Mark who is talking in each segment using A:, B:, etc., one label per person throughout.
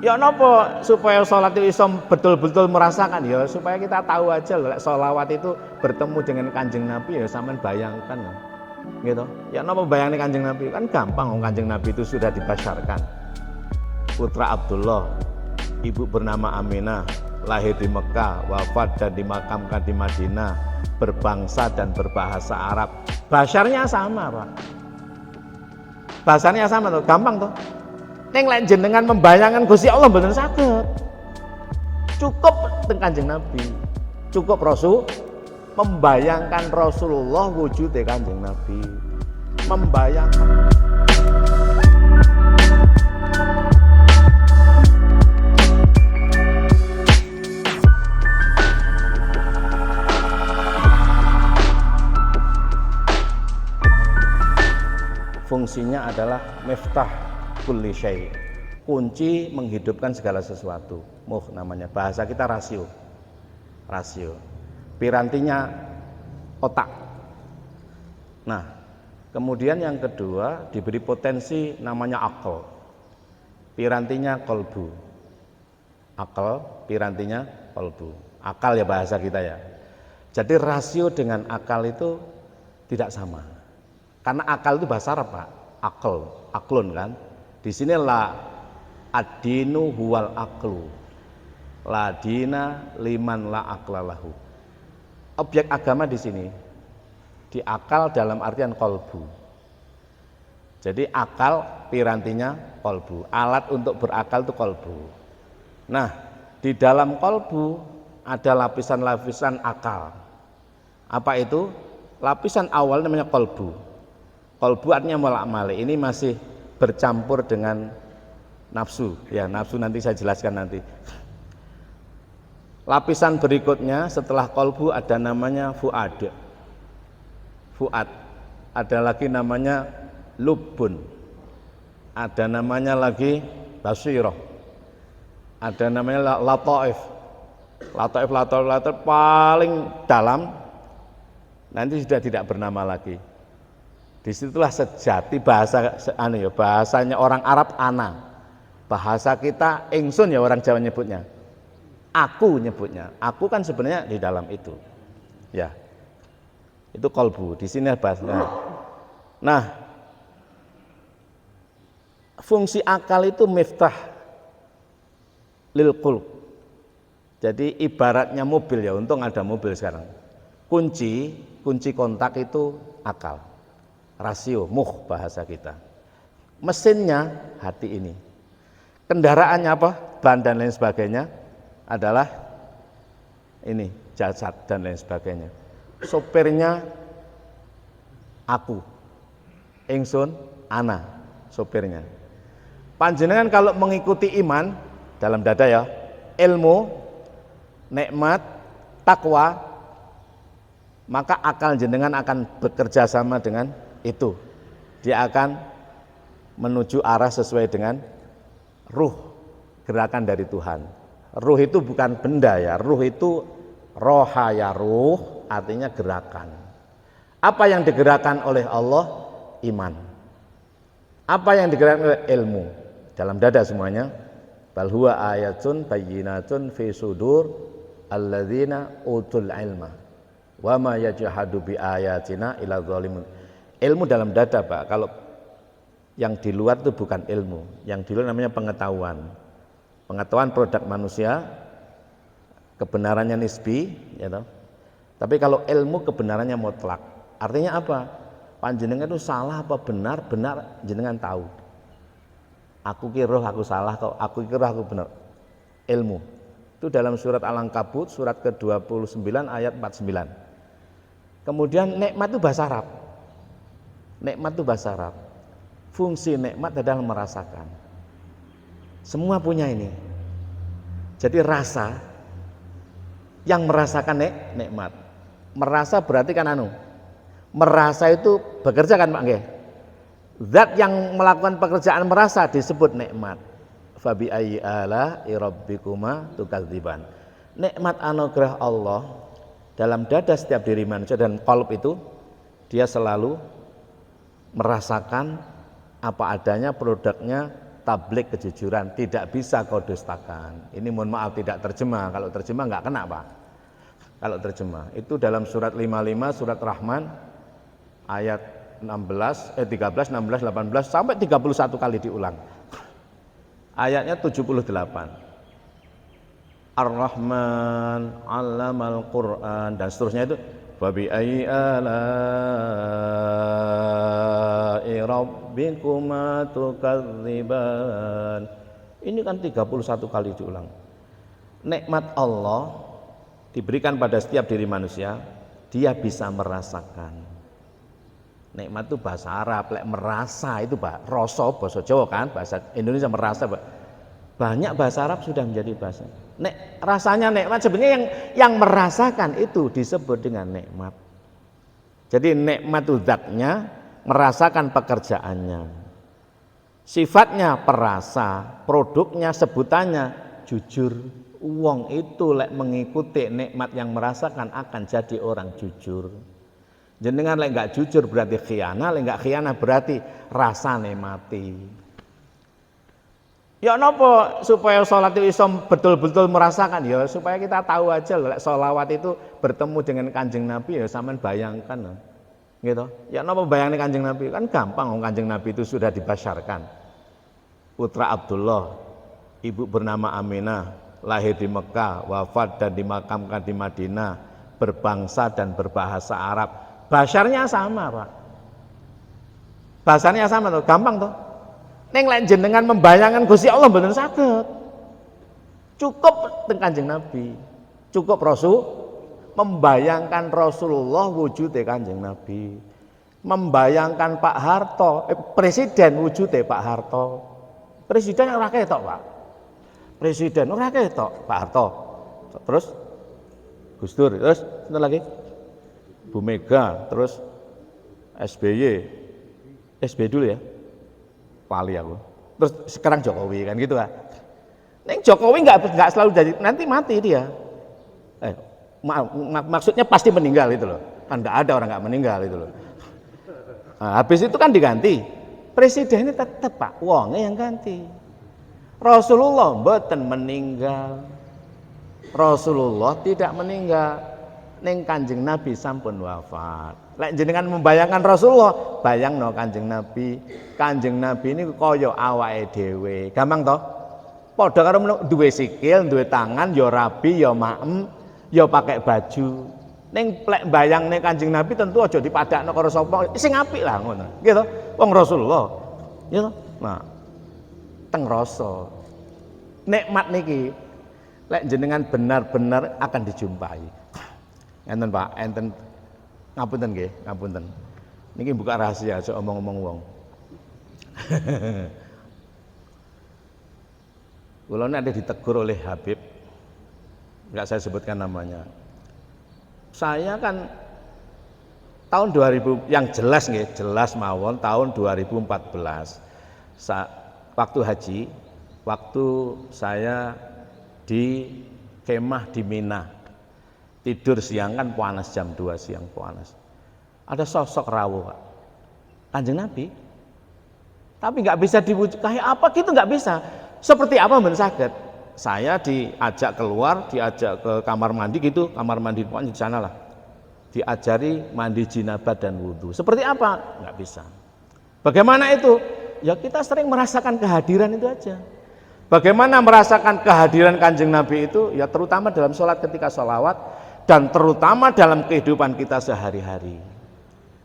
A: Ya napa supaya sholat itu bisa betul-betul merasakan ya supaya kita tahu aja loh sholawat itu bertemu dengan Kanjeng Nabi ya sampean bayangkan loh. Gitu. Ya napa bayangin Kanjeng Nabi kan gampang Kanjeng Nabi itu sudah dibasyarkan. Putra Abdullah, ibu bernama Aminah, lahir di Mekah, wafat dan dimakamkan di Madinah, berbangsa dan berbahasa Arab. Basyarnya sama, Pak. Bahasanya sama tuh, gampang tuh. Ning lek jenengan membayangkan Gusti Allah mboten saged. Cukup teng Kanjeng Nabi. Cukup Rasul membayangkan Rasulullah wujude Kanjeng Nabi. Membayangkan fungsinya adalah miftah kulli syai', kunci menghidupkan segala sesuatu. Namanya bahasa kita rasio. Pirantinya otak. Nah, kemudian yang kedua diberi potensi namanya akal. Pirantinya kolbu. Akal, pirantinya kolbu. Akal ya bahasa kita ya. Jadi rasio dengan akal itu tidak sama. Karena akal itu bahasa Arab, Pak. Aklun kan. Di sini la ad-dinu huwal aklu. La dina liman la aklalahu. Objek agama di sini di akal dalam artian kolbu. Jadi akal pirantinya kolbu. Alat untuk berakal itu kolbu. Nah, di dalam kolbu ada lapisan-lapisan akal. Apa itu? Lapisan awal namanya kolbu. Kolbu artinya molak-malik. Ini masih bercampur dengan nafsu. Ya, nafsu nanti saya jelaskan nanti. Lapisan berikutnya setelah kolbu ada namanya fuad. Ada lagi namanya lubun. Ada namanya lagi basirah. Ada namanya lataif. Lataif paling dalam nanti sudah tidak bernama lagi. Disitulah sejati bahasanya orang Arab ana. Bahasa kita ingsun ya orang Jawa nyebutnya. Aku nyebutnya. Aku kan sebenarnya di dalam itu. Ya. Itu kolbu. Di sini bahasanya. Nah, fungsi akal itu miftah lil qulub. Jadi ibaratnya mobil ya, untung ada mobil sekarang. Kunci kontak itu akal. Rasio, bahasa kita. Mesinnya hati ini. Kendaraannya apa? Ban dan lain sebagainya adalah ini, jasad dan lain sebagainya. Sopirnya aku. Ingsun, ana, sopirnya. Panjenengan kalau mengikuti iman dalam dada ya, ilmu, nikmat, takwa, maka akal jenengan akan bekerja sama dengan itu. Dia akan menuju arah sesuai dengan ruh, gerakan dari Tuhan. Ruh itu bukan benda ya, ruh itu roha ya, ruh artinya gerakan. Apa yang digerakkan oleh Allah? Iman. Apa yang digerakkan oleh ilmu? Dalam dada semuanya. Bal huwa ayatun bayyinatun fi sudur alladzina utul ilma wa ma yajhadu bi ayatina ila zalimun. Ilmu dalam dada, Pak. Kalau yang di luar itu bukan ilmu, yang di luar namanya pengetahuan. Pengetahuan produk manusia, kebenarannya nisbi, ya toh. Tapi kalau ilmu kebenarannya mutlak. Artinya apa? Panjenengan itu salah apa benar jenengan tahu. Aku kira aku salah, aku kira aku benar. Ilmu. Itu dalam surat Al-Ankabut, surat ke-29 ayat 49. Kemudian nikmat itu bahasa Arab. Nikmat itu bahasa Arab. Fungsi nikmat adalah merasakan. Semua punya ini. Jadi rasa yang merasakan nikmat. Merasa berarti kan merasa itu bekerja kan Pak nggih? Zat yang melakukan pekerjaan merasa disebut nikmat. Fabi ayyi ala rabbikuma tukadziban. Nikmat anugerah Allah dalam dada setiap diri manusia dan qalb itu dia selalu merasakan apa adanya produknya tablik kejujuran, tidak bisa kau dustakan. Ini mohon maaf tidak terjemah, kalau terjemah nggak kena Pak. Kalau terjemah, itu dalam surat 55, surat Rahman, ayat 13, 16, 18, sampai 31 kali diulang. Ayatnya 78. Ar-Rahman 'allamal Qur'an dan seterusnya itu wa bi ayyi ala'i rabbikuma tukadziban. Ini kan 31 kali diulang. Nikmat Allah diberikan pada setiap diri manusia, dia bisa merasakan. Nikmat itu bahasa Arab, merasa itu Pak, rasa bahasa Jawa kan, bahasa Indonesia merasa Pak. Banyak bahasa Arab sudah menjadi bahasa. Rasanya nikmat sebenarnya yang merasakan itu disebut dengan nikmat. Jadi nikmat itu zatnya, merasakan pekerjaannya. Sifatnya perasa, produknya sebutannya jujur. Wong itu lek mengikuti nikmat yang merasakan akan jadi orang jujur. Jenengan lek enggak jujur berarti khianah, lek enggak khianah berarti rasane mati. Ya napa supaya sholat itu iso betul-betul merasakan ya supaya kita tahu aja lek sholawat itu bertemu dengan Kanjeng Nabi ya sampean bayangkan gitu. Ya napa bayangin Kanjeng Nabi kan gampang, Kanjeng Nabi itu sudah dibasyarkan. Putra Abdullah, ibu bernama Aminah, lahir di Mekah, wafat dan dimakamkan di Madinah, berbangsa dan berbahasa Arab. Basyarnya sama Pak. Bahasanya sama tuh, gampang tuh. Neng lek jenengan membayangkan Gusti Allah mboten saged. Cukup teng Kanjeng Nabi. Cukup Rasul membayangkan Rasulullah wujude Kanjeng Nabi. Membayangkan Pak Harto, presiden wujude Pak Harto. Presiden ora ketok, Pak. Presiden ora ketok, Pak Harto. Terus Gus Dur, terus sebentar lagi Bu Mega, terus SBY. SBY dulu ya. Pali aku. Terus sekarang Jokowi kan gitu kan. Neng Jokowi nggak selalu jadi nanti mati dia. Maksudnya pasti meninggal itu loh. Kan nggak ada orang nggak meninggal itu loh. Nah, habis itu kan diganti. Presiden ini tetap Pak, wongnya yang ganti. Rasulullah mboten meninggal. Rasulullah tidak meninggal. Neng Kanjeng Nabi sampun wafat. Lek jenengan membayangkan Rasulullah, bayangno Kanjeng Nabi. Kanjeng Nabi ini kaya awake dhewe. Gampang toh? Padha karo duwe sikil, duwe tangan, ya rabi, ya maem, ya pakai baju. Ning lek bayangne Kanjeng Nabi tentu aja dipadakno karo sapa, sing apik lah ngono. Gitu. Wong Rasulullah. Ya. Nah, teng rasa. Nikmat niki lek jenengan benar-benar akan dijumpai. Enten Pak, enten ngapunten nggih, ngapunten. Niki buka rahasia aja omong-omong wong. Kula nanti ditegur oleh Habib, enggak saya sebutkan namanya. Saya kan tahun 2000 yang jelas nggih, jelas mawon tahun 2014. Waktu haji, waktu saya di kemah di Mina. Tidur siang kan panas jam 2 siang panas. Ada sosok rawuh Pak. Kanjeng Nabi. Tapi nggak bisa diwujud kayak apa gitu nggak bisa. Seperti apa men saged? Saya diajak keluar, diajak ke kamar mandi gitu, kamar mandi pokoknya di sana lah. Diajari mandi jinabah dan wudhu. Seperti apa? Nggak bisa. Bagaimana itu? Ya kita sering merasakan kehadiran itu aja. Bagaimana merasakan kehadiran Kanjeng Nabi itu? Ya terutama dalam sholat ketika sholawat. Dan terutama dalam kehidupan kita sehari-hari.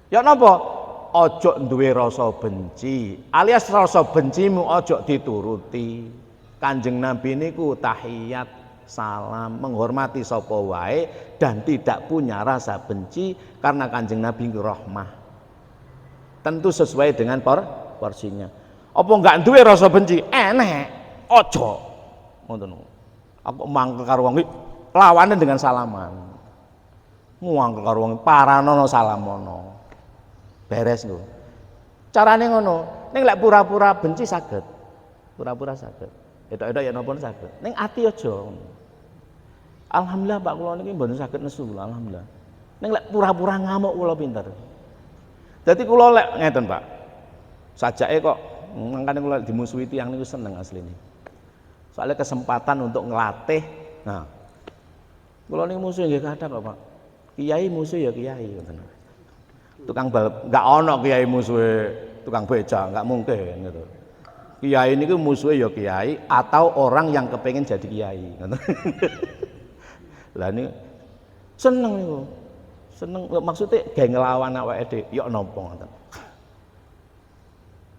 A: Ya napa? Ojo duwe rasa benci, alias rasa bencimu ojo dituruti. Kanjeng Nabi niku tahiyat, salam, menghormati sapa wae dan tidak punya rasa benci karena Kanjeng Nabi niku rahmah. Tentu sesuai dengan porsinya. Apa enggak duwe rasa benci? Enek, ojo. Ngoten. Aku mangkel karo wong lawane dengan salaman. Muangkel karo wong paranono salamono. Beres lho. Carane ngono. Ning lek pura-pura benci saged. Pura-pura saged. Edok-edok ya napa saged. Ning ati aja. Alhamdulillah Pak kula niki mboten saged nesu alhamdulillah. Ning lek pura-pura ngamuk kula pinter. Dadi kula lek ngeten Pak. Sajake kok Makanya kalau dimusuhi tiyang niku seneng asline. Soalnya kesempatan untuk ngelatih. Nah, kalau niku musuh nggih kathah kok, Pak. Kiai musuh ya kiai ngoten. Tukang bal enggak ono kiai musuhe tukang beca, enggak mungkin gitu. Kiai niku musuhe ya kiai atau orang yang kepengen jadi kiai ngoten. Lah niku seneng niku. Seneng maksudnya gawe nglawan awake dhewe ya napa ngoten.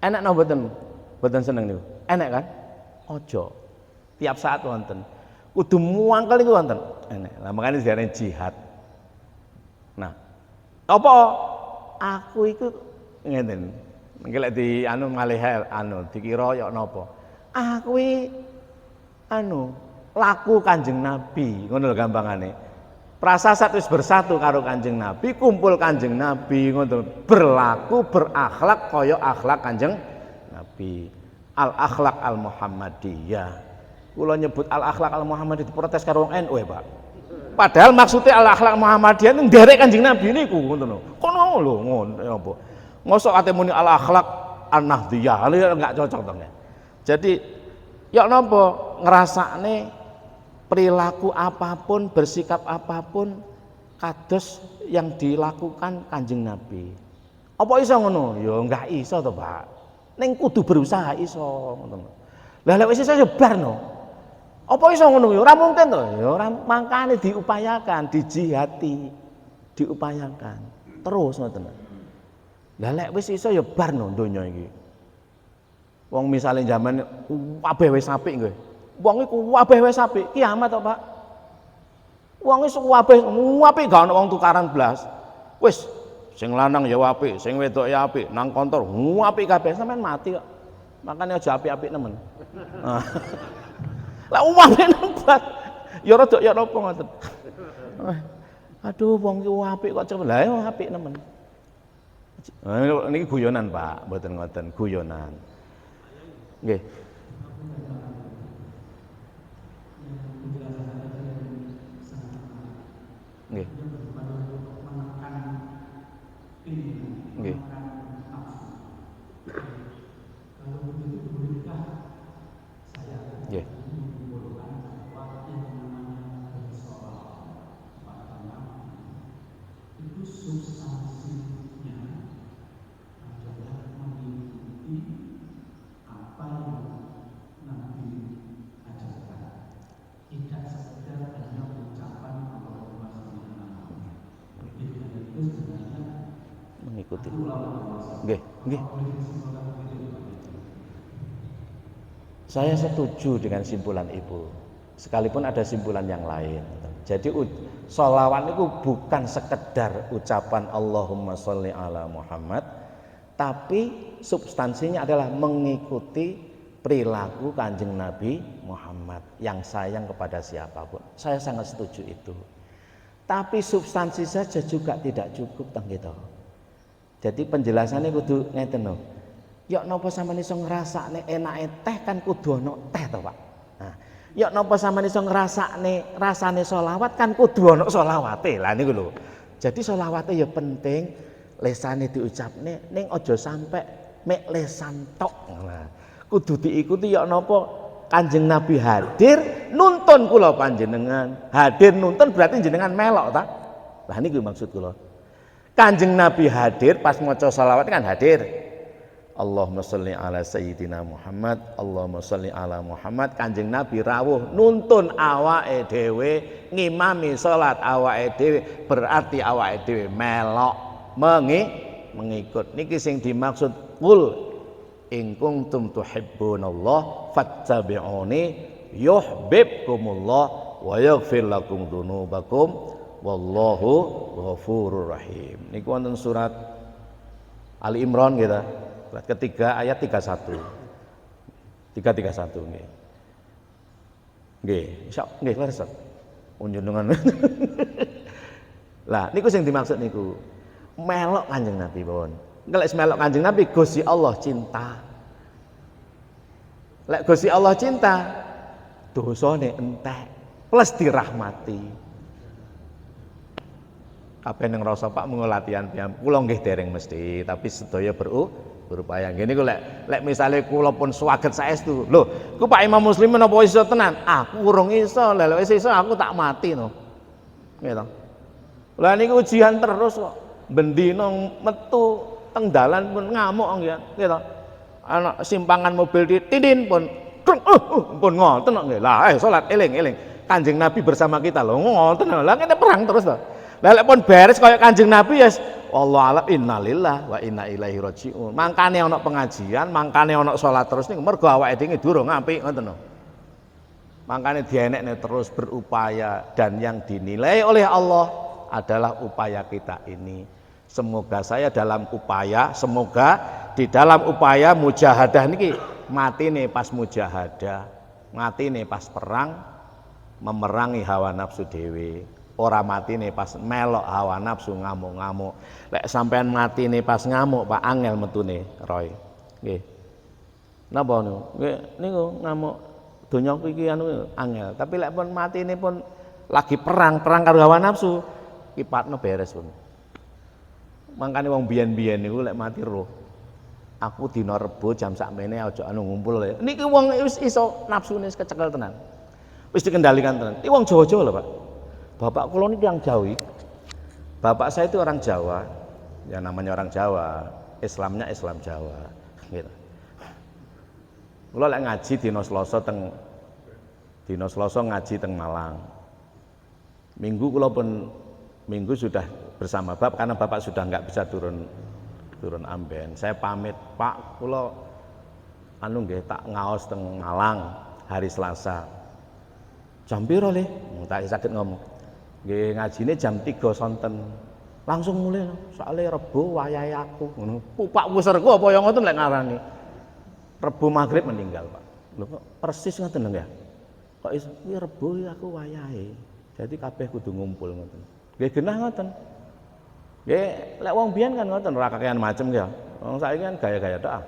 A: Enak napa mboten? Mboten seneng niku. Enak kan? Ojo. Tiap saat wonten. Kudu muangkel niku wonten. Enak. Lah makane diarani jihad. Nah, apa aku iku ngeten. Nggih lek di anu malih dikira ya napa. Aku laku Kanjeng Nabi, ngono lho gampangane. Prasasat wis bersatu karo Kanjeng Nabi, kumpul Kanjeng Nabi ngono berlaku berakhlak kaya akhlak Kanjeng Nabi. Al akhlak al Muhammadiyah. Kula nyebut al akhlak al Muhammadiyah diprotes karo wong NU Pak. Padahal maksudnya al akhlak Muhammadiyah ning nderek Kanjeng Nabi niku ngoten lho. Kono lho ngono apa. Mosok ate muni al akhlak an Nahdiyah, enggak cocok to. Jadi ya napa ngrasakne perilaku apapun, bersikap apapun kados yang dilakukan Kanjeng Nabi. Apa iso ngono? Ya enggak iso to, Pak. Ning kudu berusaha iso ngoten. Lah lek wis iso ya barno. Apa iso ngono ya ora mungkin to. Ya ora mangkane diupayakan, dijihati, diupayakan. Terus ngoten. Lah lek wis iso ya barno donya iki. Wong misale zaman kabeh wis apik nggih. Wong iku kabeh wis apik, kiamat to, Pak. Wong wis kabeh apik gak ono wong tukaran blas. Wis sing lanang ya apik, sing wedok ya apik, nang kantor apik kabeh sampean mati kok. Makane aja apik-apik nemen. Lah apik nembat. Ya rada ya napa ngoten. Aduh wong iki apik kok cepet. Lah ya apik nemen. Niki guyonan, Pak, mboten ngoten, guyonan. Nggih. Nggih. Nggih. Nggih. Mengikuti. Nggih, nggih. Saya setuju dengan simpulan Ibu. Sekalipun ada simpulan yang lain. Jadi sholawat itu bukan sekedar ucapan Allahumma sholli ala Muhammad, tapi substansinya adalah mengikuti perilaku Kanjeng Nabi Muhammad yang sayang kepada siapapun. Saya sangat setuju itu. Tapi substansi saja juga tidak cukup teng gitu. Jadi penjelasannya kudu ngeten lho. Ya napa sampeyan iso ngrasakne enake teh kan kudu ana teh to, Pak. Nah, ya napa sampeyan iso ngrasakne rasane selawat kan kudu ana selawate. Lah niku lho. Jadi selawate ya penting, lesane diucapne ning aja sampe mek lesan tok. Nah, kudu diikuti ya napa Kanjeng Nabi hadir nuntun kula panjenengan. Hadir nuntun berarti jenengan melok ta? Lah niku maksud kula. Kanjeng Nabi hadir pas maca selawat kan hadir. Allahumma sholli ala sayyidina Muhammad, Allahumma sholli ala Muhammad. Kanjeng Nabi rawuh nuntun awake dhewe, ngimami salat awake dhewe, berarti awake dhewe melok mengikut. Niki sing dimaksud qul in kuntum tuhibbunallah fattabi'uni yuhibbukumullah wa yaghfir lakum dzunubakum wallahu ghafurur rahim. Niku wonten surat Ali Imran gitu. Surat ketiga ayat 31. 331 nggih. Nggih, nggih leres. Unjungan. Lah niku sing dimaksud niku. Melok Kanjeng Nabi pun. Lek melok Kanjeng Nabi Gusti Allah cinta. Lek Gusti Allah cinta, dosane entek plus dirahmati. Kabeh ning rasa Pak mung latihan piyambak. Kula nggih dereng mesti, tapi sedaya berupaya. Gini ku lek misale kula pun swaget saestu. Lho, ku Pak Imam Muslim menapa iso tenan? Aku urung iso. Lah lek wis iso aku tak mati no. Gitu. Lah niku ujian terus kok. Bendina metu teng dalan pun ngamuk nggih. Gitu. Ana simpangan mobil ditindin pun pun ngoten nggih. Lah salat eling. Kanjeng Nabi bersama kita lho ngoten. Lah ngene perang terus to. Lah lek pun beres kaya Kanjeng Nabi ya Allah alam innalillah wa inna ilaihi rajiun. Mangkane ana pengajian, mangkane ana salat terus niku mergo awake dhewe durung apik ngoten lho. Mangkane dienekne terus berupaya dan yang dinilai oleh Allah adalah upaya kita ini. Semoga saya dalam upaya, semoga di dalam upaya mujahadah niki matine pas mujahadah, matine pas perang memerangi hawa nafsu dhewe. Ora mati nih pas melok hawa nafsu ngamuk-ngamuk. Lek sampean mati nih pas ngamuk Pak angel metune Roy. Nggih. Napa niku? Nggih niku ngamuk donya iki anu angel. Tapi lek pun mati ini pun lagi perang karo hawa nafsu, kipatno beres pun. Mangkane wong biyen-biyen niku lek mati roh. Aku dina Rebo jam sakmene aja anu ngumpul ya. Niki wong wis iso nafsune kecekel tenan. Wis dikendalikan tenan. Iki wong Jawa-Jawa lho, Pak. Bapak kula ini yang Jawi. Bapak saya itu orang Jawa. Ya namanya orang Jawa, Islamnya Islam Jawa. Gitu. Kula lek ngaji dina Selasa ngaji teng Malang. Minggu kula pun minggu sudah bersama Bapak karena Bapak sudah enggak bisa turun amben. Saya pamit, Pak, kula anu nggih tak ngaos teng Malang hari Selasa. Jam piro le? Tak saged ngomong. Nggih ngajine jam 3 sonten. Langsung mulai soalnya Rebo wayahe aku ngono. Pak puserku apa ya ngoten lek ngarani. Rebo maghrib meninggal, Pak. Lho kok persis ngoten lho ya. Kok iso iki Rebo aku wayahe. Jadi kabeh kudu ngumpul ngoten. Nggih genah ngoten. Nggih lek wong biyen kan ngoten ora kakean macem ya. Wong saiki kan gaya-gaya tok.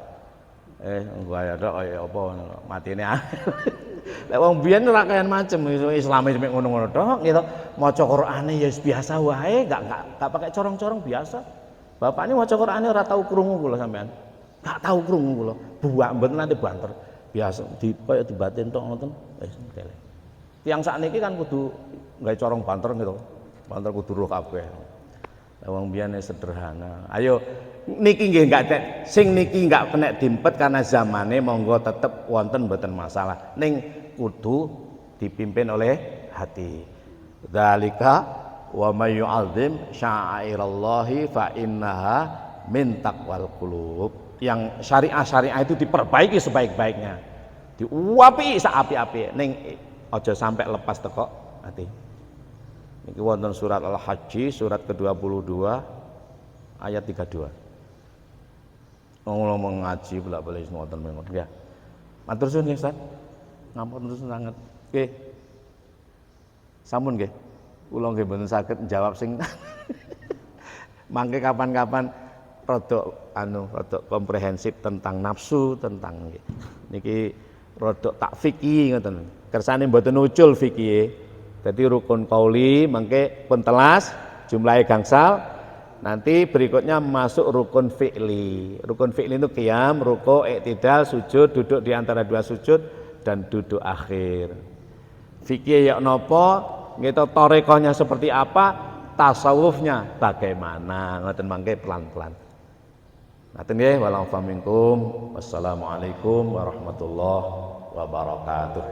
A: Gaya tok kaya apa matine. Lek wong biyen ora kakean macem Islame mek ngono-ngono tok gitu. Maca Qur'ane ya biasa wae, enggak pakai corong-corong biasa. Bapak ini maca Qur'ane ora tau krungu kula sampean. Enggak tau krungu kula. Buak mboten nanti banter. Biasa kaya dibatin tok ngoten. Wis tele. Tiyang sakniki kan kudu gawe corong banter gitu. Banter kudu roh kabeh. Wong biyen sederhana. Ayo niki nggih enggak sing niki enggak kena dimpet karena zamane monggo tetep wonten mboten masalah. Ning kudu dipimpin oleh hati. Dzalika wa may yu'azzim sya'airallahi fa innaha min taqwal qulub. Yang syariah-syariah itu diperbaiki sebaik-baiknya. Diuapi saapi-api ning aja sampai lepas teko hati. Niki wonten surat Al-Hajj surat ke-22 ayat 32. Ngomong ngaji bolak-balik wonten mengkon ya. Matur suwun nggih, Ustaz. Ngampun sanget. Nggih. Sampun nggih. Kula nggih mboten saged njawab sing mangke kapan-kapan rada komprehensif tentang nafsu, tentang niki rada tak fikih ngoten. Kersane mboten ucul fikih. Jadi rukun qauli mangke pun telas jumlahnya gangsal. Nanti berikutnya masuk rukun fi'li. Rukun fi'li itu qiyam, ruku', i'tidal, sujud, duduk di antara dua sujud dan duduk akhir. Fikih ya napa, gitu thariqahnya seperti apa, tasawufnya bagaimana. Ngoten mangke pelan-pelan. Ngaten nggih, wa'alaikum. Wassalamualaikum warahmatullahi wabarakatuh.